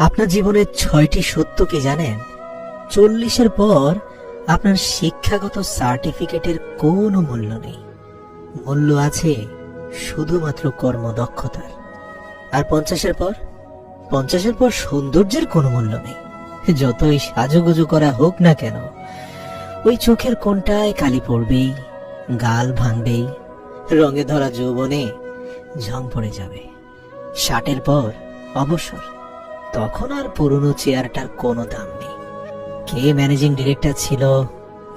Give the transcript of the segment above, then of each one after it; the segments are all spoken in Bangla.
আপনার জীবনের 6টি সত্য কি জানেন? 40-এর পর আপনার শিক্ষাগত সার্টিফিকেটের কোনো মূল্য নেই। মূল্য আছে শুধুমাত্র কর্মদক্ষতার। আর 50-এর পর সৌন্দর্যের কোনো মূল্য নেই। যতই সাজুগুজু করা হোক না কেন, ওই চোখের কোণটায় কালি পড়বেই, গাল ভাঙবেই, রঙে ধরা যৌবনে ঝং পড়ে যাবে। 60-এর পর অবসর, তখন আর পুরনো চেয়ারটার কোনো দাম নেই। কে ম্যানেজিং ডিরেক্টর ছিল,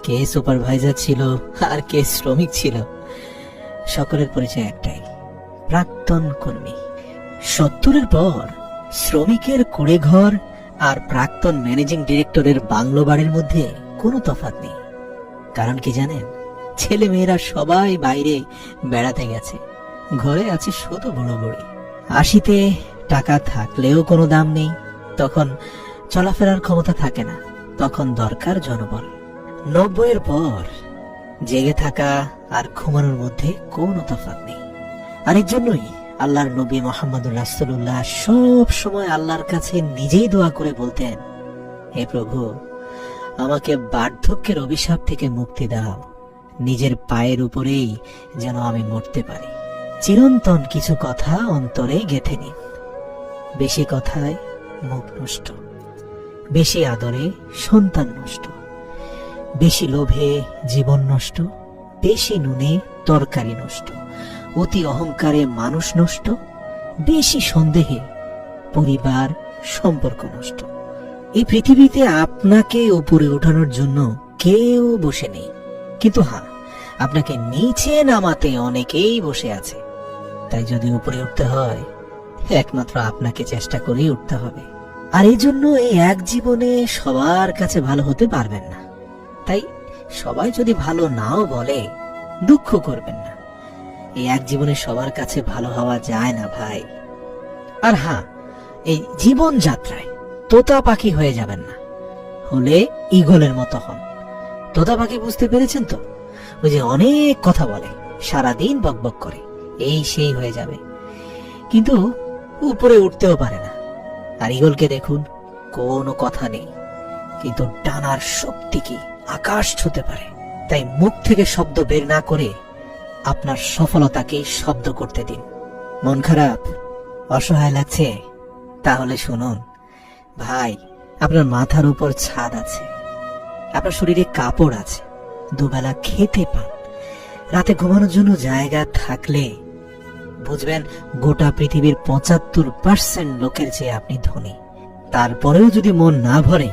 কে সুপারভাইজার ছিল, আর কে শ্রমিক ছিল, সকলের পরিচয় একটাই, প্রাক্তন কর্মী। 70-এর পর শ্রমিকের কুড়ে ঘর আর প্রাক্তন ম্যানেজিং ডিরেক্টরের বাংলো বাড়ির মধ্যে কোনো তফাৎ নেই। কারণ কি জানেন? ছেলে মেয়েরা সবাই বাইরে বেড়াতে গেছে, ঘরে আছে শুধু বুড়ো বুড়ি। 80-তে টাকা থাকলেও কোনো দাম নেই, তখন চলাফেরার ক্ষমতা থাকে না, তখন দরকার জনবল। 90-এর পর জেগে থাকা আর ঘুমানোর মধ্যে কোনো তফাৎ নেই। আর এর জন্যই আল্লাহর নবী মুহাম্মদুর রাসূলুল্লাহ সব সময় আল্লাহর কাছে নিজেই দোয়া করে বলতেন, হে প্রভু, আমাকে বার্ধক্যের অভিশাপ থেকে মুক্তি দাও, নিজের পায়ের উপরেই যেন আমি মরতে পারি। চিরন্তন কিছু কথা অন্তরে গেঁথে নিন। বেশি কথায় মুখ নষ্ট, বেশি আদরে সন্তান নষ্ট, বেশি লোভে জীবন নষ্ট, বেশি নুনে তরকারি নষ্ট, অতি অহংকারে মানুষ নষ্ট, বেশি সন্দেহে পরিবার সম্পর্ক নষ্ট। এই পৃথিবীতে আপনাকে উপরে ওঠানোর জন্য কেউ বসে নেই, কিন্তু হ্যাঁ, আপনাকে নিচে নামাতে অনেকেই বসে আছে। তাই যদি উপরে উঠতে হয়, একমাত্র আপনাকে চেষ্টা করেই উঠতে হবে। আর এই জন্য এই এক জীবনে সবার কাছে ভালো হতে পারবেন না। তাই সবাই যদি ভালো নাও বলে, দুঃখ করবেন না। এই এক জীবনে সবার কাছে ভালো হওয়া যায় না ভাই। আর হ্যাঁ, এই জীবন যাত্রায় তোতা পাখি হয়ে যাবেন না, হলে ঈগলের মতো হন। তোতা পাখি বুঝতে পেরেছেন তো? ওই যে অনেক কথা বলে, সারাদিন বকবক করে, এই সেই হয়ে যাবে, কিন্তু উপরে উঠতেও পারে না। আর ঈগলকে দেখুন, কোনো কথা নেই, কিন্তু ডানার শক্তি কি আকাশ ছুঁতে পারে। তাই মুখ থেকে শব্দ বের না করে আপনার সফলতাকে শব্দ করতে দিন। মন খারাপ, অসহায় লাগছে? তাহলে শুনুন ভাই, আপনার মাথার উপর ছাদ আছে, আপনার শরীরে কাপড় আছে, দুবেলা খেতে পান, রাতে ঘুমানোর জন্য জায়গা থাকলে বুঝবেন গোটা পৃথিবীর 75% লোকের চেয়ে আপনি ধনী। তারপরেও যদি মন না ভরে,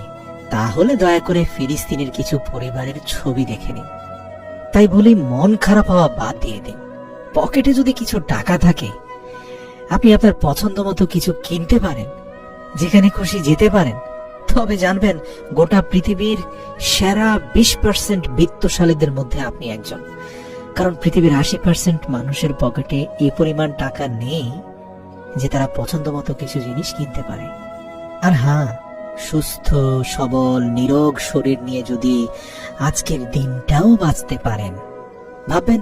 তাহলে দয়া করে ফিলিস্তিনের কিছু পরিবারের ছবি দেখে নিন। তাই বলি, মন খারাপ হওয়া বাদ দিয়ে দিন। পকেটে যদি কিছু টাকা থাকে, আপনি আপনার পছন্দ মতো কিছু কিনতে পারেন, যেখানে খুশি যেতে পারেন, তবে জানবেন গোটা পৃথিবীর সেরা 20% বিত্তশালীদের মধ্যে আপনি একজন। কারণ পৃথিবীর 80% মানুষের পকেটে এই পরিমাণ টাকা নেই যে তারা পছন্দ মতো কিছু জিনিস কিনতে পারে। আর হ্যাঁ, সুস্থ সবল নিরোগ শরীর নিয়ে যদি আজকের দিনটাও বাঁচতে পারেন, ভাববেন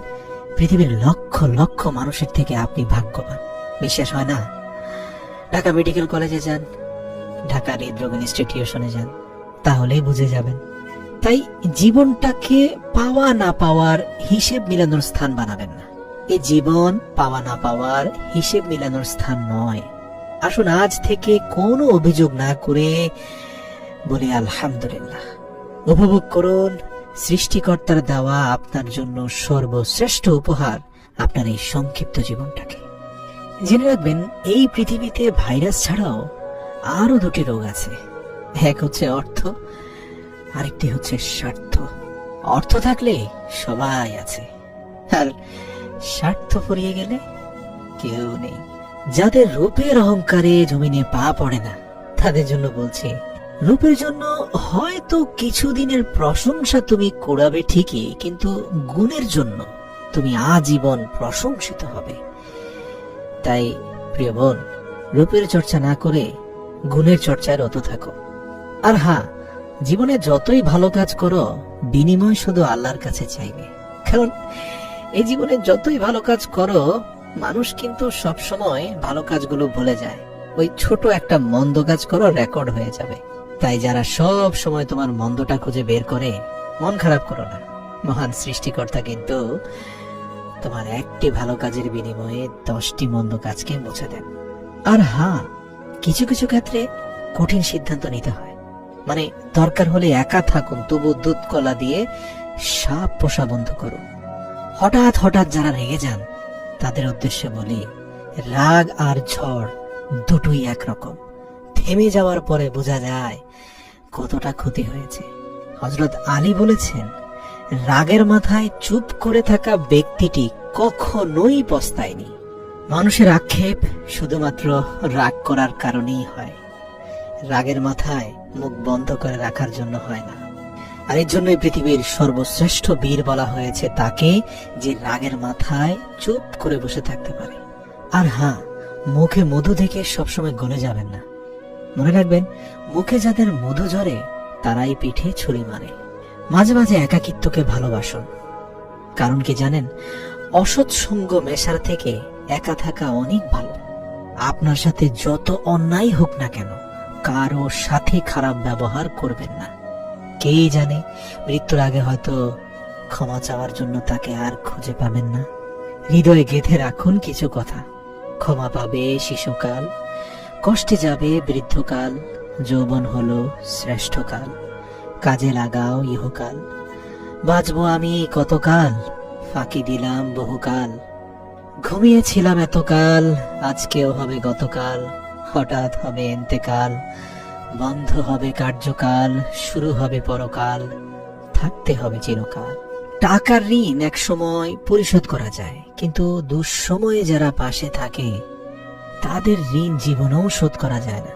পৃথিবীর লক্ষ লক্ষ মানুষের থেকে আপনি ভাগ্যবান। বিশ্বাস হয় না? ঢাকা মেডিকেল কলেজে যান, ঢাকা হৃদরোগ ইনস্টিটিউশনে যান, তাহলেই বুঝে যাবেন। তাই জীবনটাকে পাওয়া না পাওয়ার হিসেব মিলানোর স্থান বানাবেন না। এই জীবন পাওয়া না পাওয়ার হিসেব মিলানোর স্থান নয়। আসুন আজ থেকে কোনো অভিযোগ না করে বলি আলহামদুলিল্লাহ। উপভোগ করুন সৃষ্টিকর্তার দেওয়া আপনার জন্য সর্বশ্রেষ্ঠ উপহার, আপনার এই সংক্ষিপ্ত জীবনটাকে। জেনে রাখবেন, এই পৃথিবীতে ভাইরাস ছাড়াও আরো 2টি রোগ আছে। এক হচ্ছে অর্থ, আরেকটি হচ্ছে স্বার্থ। অর্থ থাকলে সবাই আছে, আর স্বার্থ ফুরিয়ে গেলে কেউ নেই। যাদের রূপের অহংকারে জমিনে পা পড়ে না, তাদের জন্য বলছি, রূপের জন্য হয়তো কিছুদিনের প্রশংসা তুমি কুড়াবে ঠিকই, কিন্তু গুণের জন্য তুমি আজীবন প্রশংসিত হবে। তাই প্রিয় বোন, রূপের চর্চা না করে গুণের চর্চায় রত থাকো। আর হ্যাঁ, জীবনে যতই ভালো কাজ করো, বিনিময় শুধু আল্লাহর কাছে চাইবে। কারণ এই জীবনে যতই ভালো কাজ করো, মানুষ কিন্তু সব সময় ভালো কাজগুলো ভুলে যায়। ওই ছোট একটা মন্দ কাজ করো, রেকর্ড হয়ে যাবে। তাই যারা সব সময় তোমার মন্দটা খুঁজে বের করে, মন খারাপ করো না। মহান সৃষ্টিকর্তা কিন্তু তোমার একটি ভালো কাজের বিনিময়ে 10টি মন্দ কাজকে মুছে দেন। আর হ্যাঁ, কিছু কিছু ক্ষেত্রে কঠিন সিদ্ধান্ত নিতে হয়। মানে দরকার হলে একা থাকুন, তবু দুধ কলা দিয়ে সাপ পোষা বন্ধ করুন। হঠাৎ হঠাৎ যারা রেগে যান, তাদের উদ্দেশ্যে বলি, রাগ আর ঝড় দুটোই একরকম। থেমে যাওয়ার পরে বোঝা যায় কতটা ক্ষতি হয়েছে। হযরত আলী বলেছেন, রাগের মাথায় চুপ করে থাকা ব্যক্তিটি কখনোই পস্তায়নি। মানুষের আক্ষেপ শুধুমাত্র রাগ করার কারণেই হয়, রাগের মাথায় মুখ বন্ধ করে রাখার জন্য হয় না। আর এর জন্যই পৃথিবীর সর্বশ্রেষ্ঠ বীর বলা হয়েছে তাকে, যে রাগের মাথায় চুপ করে বসে থাকতে পারে। আর হ্যাঁ, মুখে মধু দেখে সবসময় গলে যাবেন না। মনে রাখবেন, মুখে যাদের মধু ঝরে তারাই পিঠে ছুরি মারে। মাঝে মাঝে একাকিত্বকে ভালোবাসুন। কারণ কি জানেন, অসৎ সঙ্গ মেশার থেকে একা থাকা অনেক ভালো। আপনার সাথে যত অন্যায় হোক না কেন, কারো সাথে খারাপ ব্যবহার করবেন না। কে জানে, মৃত্যুর আগে হয়তো ক্ষমা চাওয়ার জন্য তাকে আর খুঁজে পাবেন না। হৃদয়ে গেঁথে রাখুন কিছু কথা। ক্ষমা পাবে শিশুকাল, কষ্টে যাবে বৃদ্ধকাল, যৌবন হলো শ্রেষ্ঠকাল, কাজে লাগাও ইহকাল। বাঁচবো আমি কতকাল, ফাঁকি দিলাম বহুকাল। ঘুমিয়েছিলাম এতকাল, আজকেও হবে গতকাল। হঠাৎ হবে এন্তেকাল, বন্ধ হবে কার্যকাল, শুরু হবে পরকাল, থাকতে হবে চিরকাল। টাকার ঋণ এক সময় পরিশোধ করা যায়, কিন্তু দুঃসময়ে যারা পাশে থাকে তাদের ঋণ জীবনেও শোধ করা যায় না।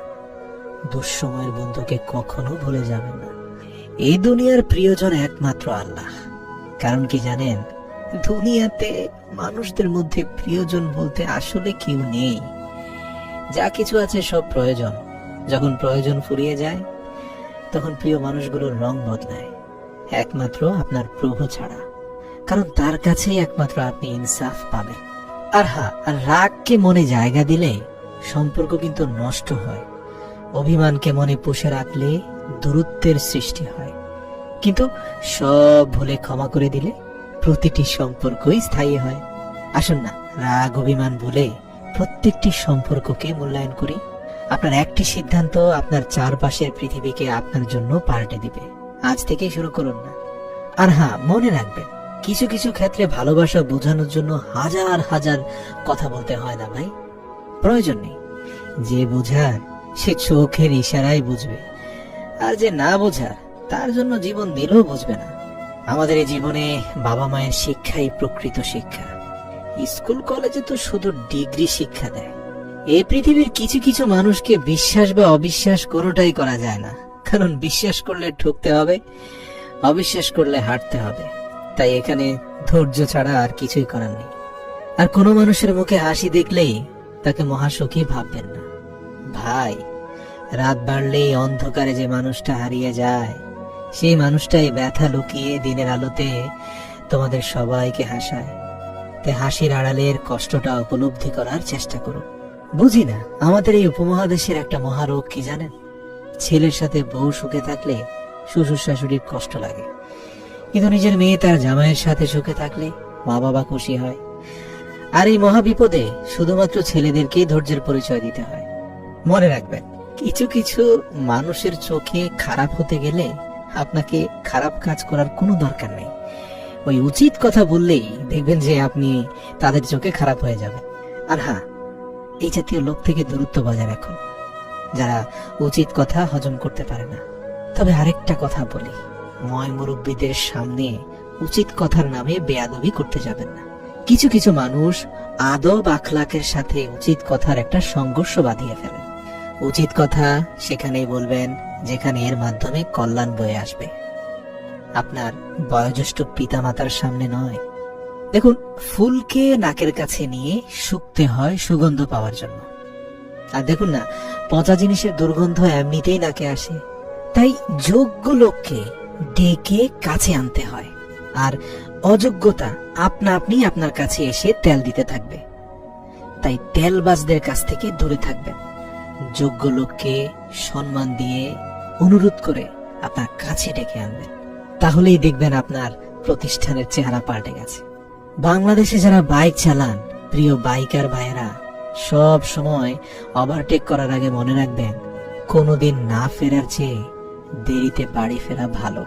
দুঃসময়ের বন্ধুকে কখনো ভুলে যাবেন না। এই দুনিয়ার প্রিয়জন একমাত্র আল্লাহ। কারণ কি জানেন, দুনিয়াতে মানুষদের মধ্যে প্রিয়জন বলতে আসলে কেউ নেই। যা কিছু আছে সব প্রয়োজন। যখন প্রয়োজন ফুরিয়ে যায়, তখন প্রিয় মানুষগুলোর রং বদলায়, একমাত্র আপনার প্রভু ছাড়া। কারণ তার কাছেই একমাত্র আপনি ইনসাফ পাবেন। আর হ্যাঁ, রাগকে মনে জায়গা দিলে সম্পর্ক কিন্তু নষ্ট হয়। অভিমানকে মনে পুষে রাখলে দূরত্বের সৃষ্টি হয়। কিন্তু সব ভুলে ক্ষমা করে দিলে প্রতিটি সম্পর্কই স্থায়ী হয়। আসুন না, রাগ অভিমান ভুলে প্রত্যেকটি সম্পর্ককে মূল্যায়ন করি। আপনার একটি সিদ্ধান্ত আপনার চারপাশের পৃথিবীকে আপনার জন্য পাল্টে দিবে। আজ থেকেই শুরু করুন না। আর হ্যাঁ, মনে রাখবেন, কিছু কিছু ক্ষেত্রে ভালোবাসা বোঝানোর জন্য হাজার হাজার কথা বলতে হয় না ভাই। প্রয়োজন নেই। যে বোঝার সে চোখের ইশারায় বুঝবে, আর যে না বোঝার তার জন্য জীবন দিলেও বুঝবে না। আমাদের এই জীবনে বাবা মায়ের শিক্ষাই প্রকৃত শিক্ষা। স্কুল কলেজে তো শুধু ডিগ্রি শিক্ষা দেয়। এই পৃথিবীর কিছু কিছু মানুষকে বিশ্বাস বা অবিশ্বাস কোনোটাই করা যায় না। কারণ বিশ্বাস করলে ঠকতে হবে, অবিশ্বাস করলে হাঁটতে হবে। তাই এখানে ধৈর্য ছাড়া আর কিছুই করার নেই। আর কোনো মানুষের মুখে হাসি দেখলেই তাকে মহাসুখী ভাববেন না ভাই। রাত বাড়লেই অন্ধকারে যে মানুষটা হারিয়ে যায়, সেই মানুষটাই ব্যথা লুকিয়ে দিনের আলোতে তোমাদের সবাইকে হাসায়। তাই হাসির আড়ালের কষ্টটা উপলব্ধি করার চেষ্টা করুন। বুঝি না, আমাদের এই উপমহাদেশের একটা মহারোগ কি জানেন? ছেলের সাথে বউ সুখে থাকলে শ্বশুর শাশুড়ির কষ্ট লাগে, কিন্তু নিজের মেয়ে তার জামাইয়ের সাথে সুখে থাকলে মা বাবা খুশি হয়। আর এই মহাবিপদে শুধুমাত্র ছেলেদেরকেই ধৈর্যের পরিচয় দিতে হয়। মনে রাখবেন, কিছু কিছু মানুষের চোখে খারাপ হতে গেলে আপনাকে খারাপ কাজ করার কোনো দরকার নেই। ওই উচিত কথা বললেই দেখবেন যে আপনি তাদের চোখে খারাপ হয়ে যাবেন। আর হ্যাঁ, এই জাতীয় লোক থেকে দূরত্ব বজায় রাখুন, যারা উচিত কথা হজম করতে পারে না। তবে আরেকটা কথা বলি, ময় মুরব্বীদের সামনে উচিত কথার নামে বেয়াদবি করতে যাবেন না। কিছু কিছু মানুষ আদব আখলাকের সাথে উচিত কথার একটা সংঘর্ষ বাঁধিয়ে ফেলেন। উচিত কথা সেখানেই বলবেন যেখানে এর মাধ্যমে কল্যাণ বয়ে আসবে, আপনার বয়োজ্যেষ্ঠ পিতামাতার সামনে নয়। দেখুন, ফুলকে নাকের কাছে নিয়ে শুকতে হয় সুগন্ধ পাওয়ার জন্য। আর দেখুন না, পচা জিনিসের দুর্গন্ধ এমনিতেই নাকে আসে। তাই যোগ্য লোককে ডেকে কাছে আনতে হয়, আর অযোগ্যতা আপনা আপনি আপনার কাছে এসে তেল দিতে থাকবে। তাই তেলবাজদের কাছ থেকে দূরে থাকবেন। যোগ্য লোককে সম্মান দিয়ে অনুরোধ করে আপনার কাছে ডেকে আনবেন। তাহলেই দেখবেন আপনার প্রতিষ্ঠানের চেহারা পাল্টে গেছে। বাংলাদেশে যারা বাইক চালান, প্রিয় বাইকার ভাইয়েরা, সব সময় ওভারটেক করার আগে মনে রাখবেন, কোনোদিন না ফেরার চেয়ে দেরিতে বাড়ি ফেরা ভালো।